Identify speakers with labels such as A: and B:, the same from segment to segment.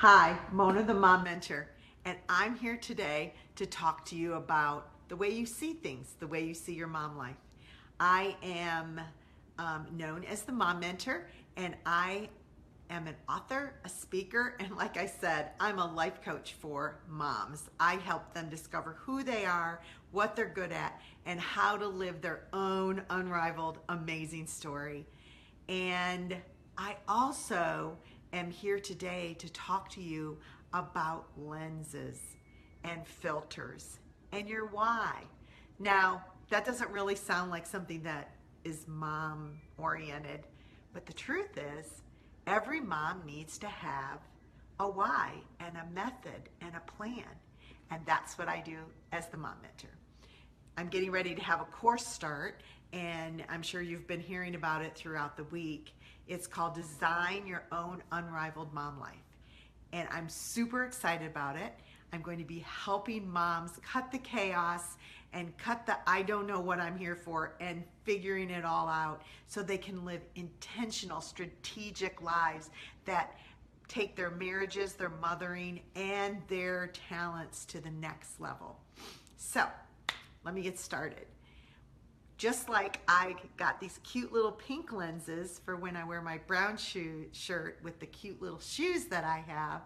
A: Hi, Mona the Mom Mentor, and I'm here today to talk to you about the way you see things, the way you see your mom life. I am known as the Mom Mentor, and I am an author, a speaker, and like I said, I'm a life coach for moms. I help them discover who they are, what they're good at, and how to live their own unrivaled, amazing story. And I also am here today to talk to you about lenses and filters and your why. Now, that doesn't really sound like something that is mom oriented, but the truth is, every mom needs to have a why and a method and a plan. And that's what I do as the Mom Mentor. I'm getting ready to have a course start, and I'm sure you've been hearing about it throughout the week. It's called Design Your Own Unrivaled Mom Life. And I'm super excited about it. I'm going to be helping moms cut the chaos and cut the I don't know what I'm here for and figuring it all out so they can live intentional, strategic lives that take their marriages, their mothering, and their talents to the next level. So, let me get started. Just like I got these cute little pink lenses for when I wear my brown shirt with the cute little shoes that I have,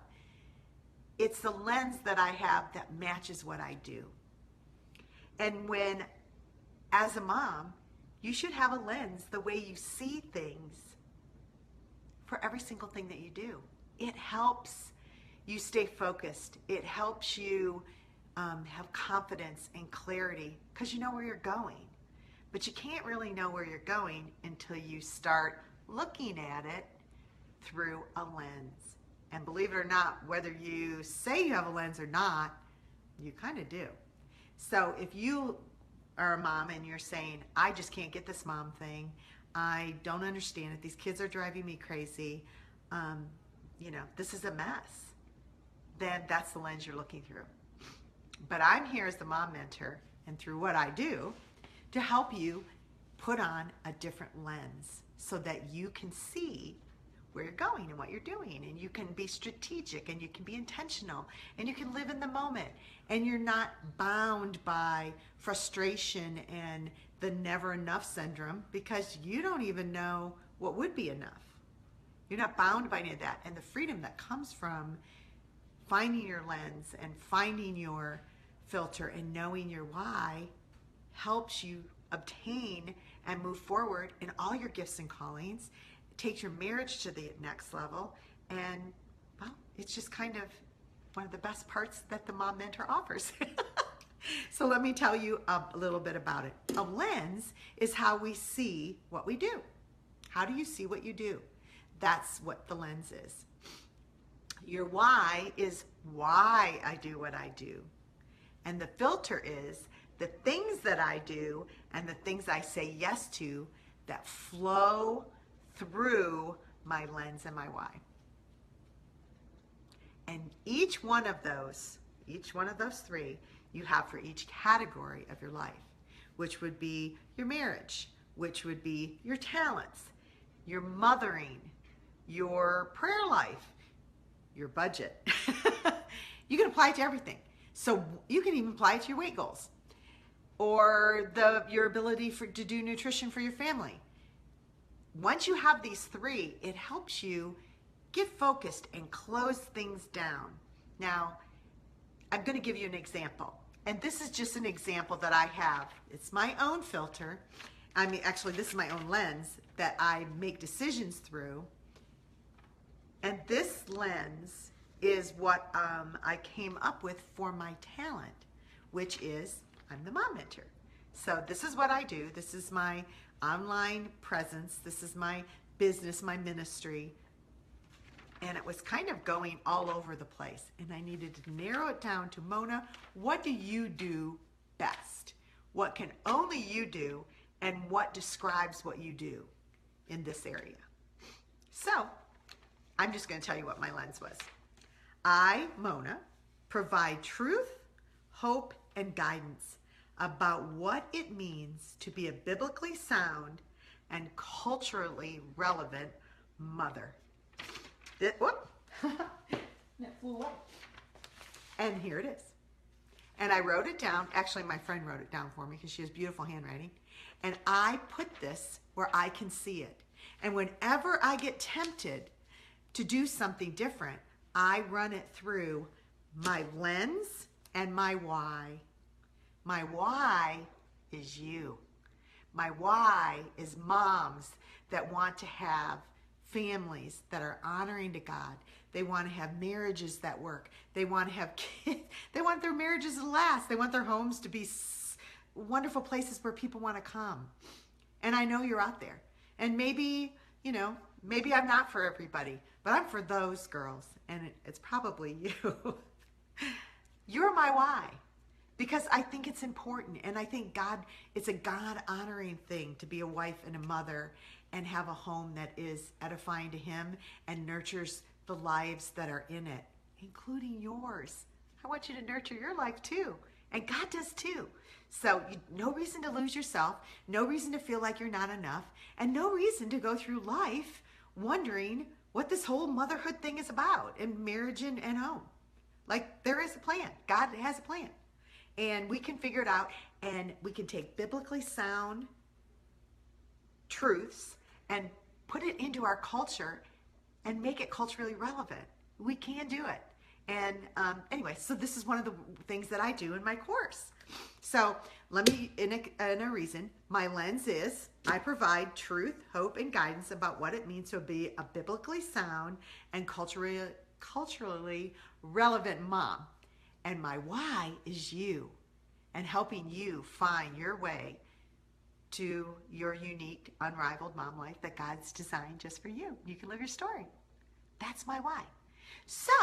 A: it's the lens that I have that matches what I do. And when, as a mom, you should have a lens the way you see things for every single thing that you do. It helps you stay focused. It helps you have confidence and clarity because you know where you're going. But you can't really know where you're going until you start looking at it through a lens. And believe it or not, whether you say you have a lens or not, you kind of do. So if you are a mom and you're saying, I just can't get this mom thing, I don't understand it, these kids are driving me crazy, this is a mess, then that's the lens you're looking through. But I'm here as the Mom Mentor, and through what I do, to help you put on a different lens so that you can see where you're going and what you're doing, and you can be strategic and you can be intentional and you can live in the moment, and you're not bound by frustration and the never enough syndrome because you don't even know what would be enough. You're not bound by any of that, and the freedom that comes from finding your lens and finding your filter and knowing your why helps you obtain and move forward in all your gifts and callings, take your marriage to the next level, and well, it's just kind of one of the best parts that the Mom Mentor offers. So let me tell you a little bit about it. A lens is how we see what we do. How do you see what you do? That's what the lens is. Your why is why I do what I do. And the filter is the things that I do and the things I say yes to that flow through my lens and my why. And each one of those three, you have for each category of your life, which would be your marriage, which would be your talents, your mothering, your prayer life, your budget. You can apply it to everything. So you can even apply it to your weight goals or your ability to do nutrition for your family. Once you have these three, it helps you get focused and close things down. Now, I'm going to give you an example. And this is just an example that I have. It's my own filter. Actually, this is my own lens that I make decisions through. And this lens is what I came up with for my talent, which is I'm the Mom Mentor. So this is what I do. This is my online presence. This is my business, my ministry. And it was kind of going all over the place. And I needed to narrow it down to, Mona, what do you do best? What can only you do, and what describes what you do in this area? So I'm just going to tell you what my lens was. I, Mona, provide truth, hope, and guidance about what it means to be a biblically sound and culturally relevant mother. flew away. And here it is. And I wrote it down. Actually, my friend wrote it down for me because she has beautiful handwriting. And I put this where I can see it. And whenever I get tempted to do something different, I run it through my lens and my why. My why is you. My why is moms that want to have families that are honoring to God. They want to have marriages that work. They want to have kids. They want their marriages to last. They want their homes to be wonderful places where people want to come. And I know you're out there. And maybe, maybe I'm not for everybody, but I'm for those girls. And it's probably you. You're my why. Because I think it's important. And I think it's a God-honoring thing to be a wife and a mother and have a home that is edifying to Him and nurtures the lives that are in it, including yours. I want you to nurture your life too. And God does too. So no reason to lose yourself, no reason to feel like you're not enough, and no reason to go through life wondering what this whole motherhood thing is about, and marriage and home. Like, there is a plan. God has a plan. And we can figure it out, and we can take biblically sound truths and put it into our culture and make it culturally relevant. We can do it. And anyway, so this is one of the things that I do in my course. So let me, in a reason, my lens is I provide truth, hope, and guidance about what it means to be a biblically sound and culturally relevant mom. And my why is you, and helping you find your way to your unique, unrivaled mom life that God's designed just for you. You can live your story. That's my why. So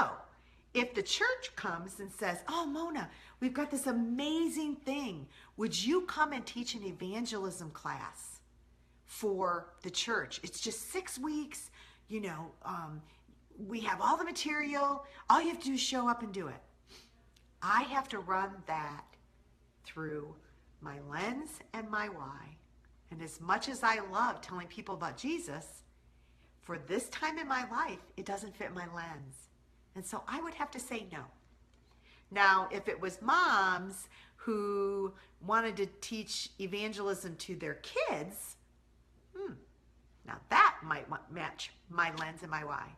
A: if the church comes and says, oh, Mona, we've got this amazing thing. Would you come and teach an evangelism class for the church? It's just 6 weeks. We have all the material. All you have to do is show up and do it. I have to run that through my lens and my why. And as much as I love telling people about Jesus, for this time in my life, it doesn't fit my lens. And so I would have to say no. Now, if it was moms who wanted to teach evangelism to their kids, now that might match my lens and my why.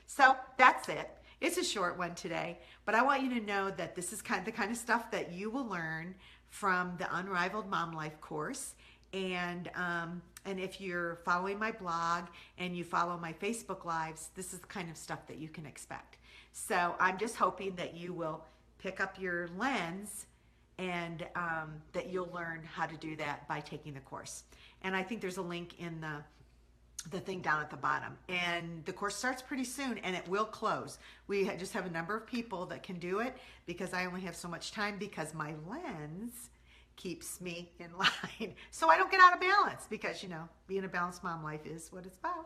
A: So that's it. It's a short one today, but I want you to know that this is the kind of stuff that you will learn from the Unrivaled Mom Life course. And if you're following my blog and you follow my Facebook Lives, this is the kind of stuff that you can expect. So I'm just hoping that you will pick up your lens and that you'll learn how to do that by taking the course. And I think there's a link in the thing down at the bottom. And the course starts pretty soon, and it will close. We just have a number of people that can do it because I only have so much time, because my lens keeps me in line so I don't get out of balance, because being a balanced mom life is what it's about.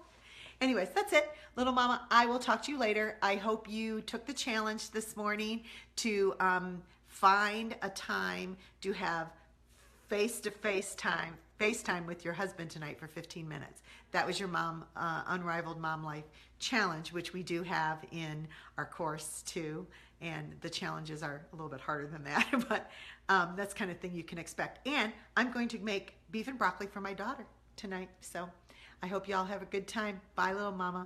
A: Anyways, that's it, little mama. I will talk to you later. I hope you took the challenge this morning to find a time to have face-to-face time, FaceTime with your husband tonight for 15 minutes. That was your Unrivaled Mom Life challenge, which we do have in our course too. And the challenges are a little bit harder than that, but that's kind of thing you can expect. And I'm going to make beef and broccoli for my daughter tonight. So I hope you all have a good time. Bye, little mama.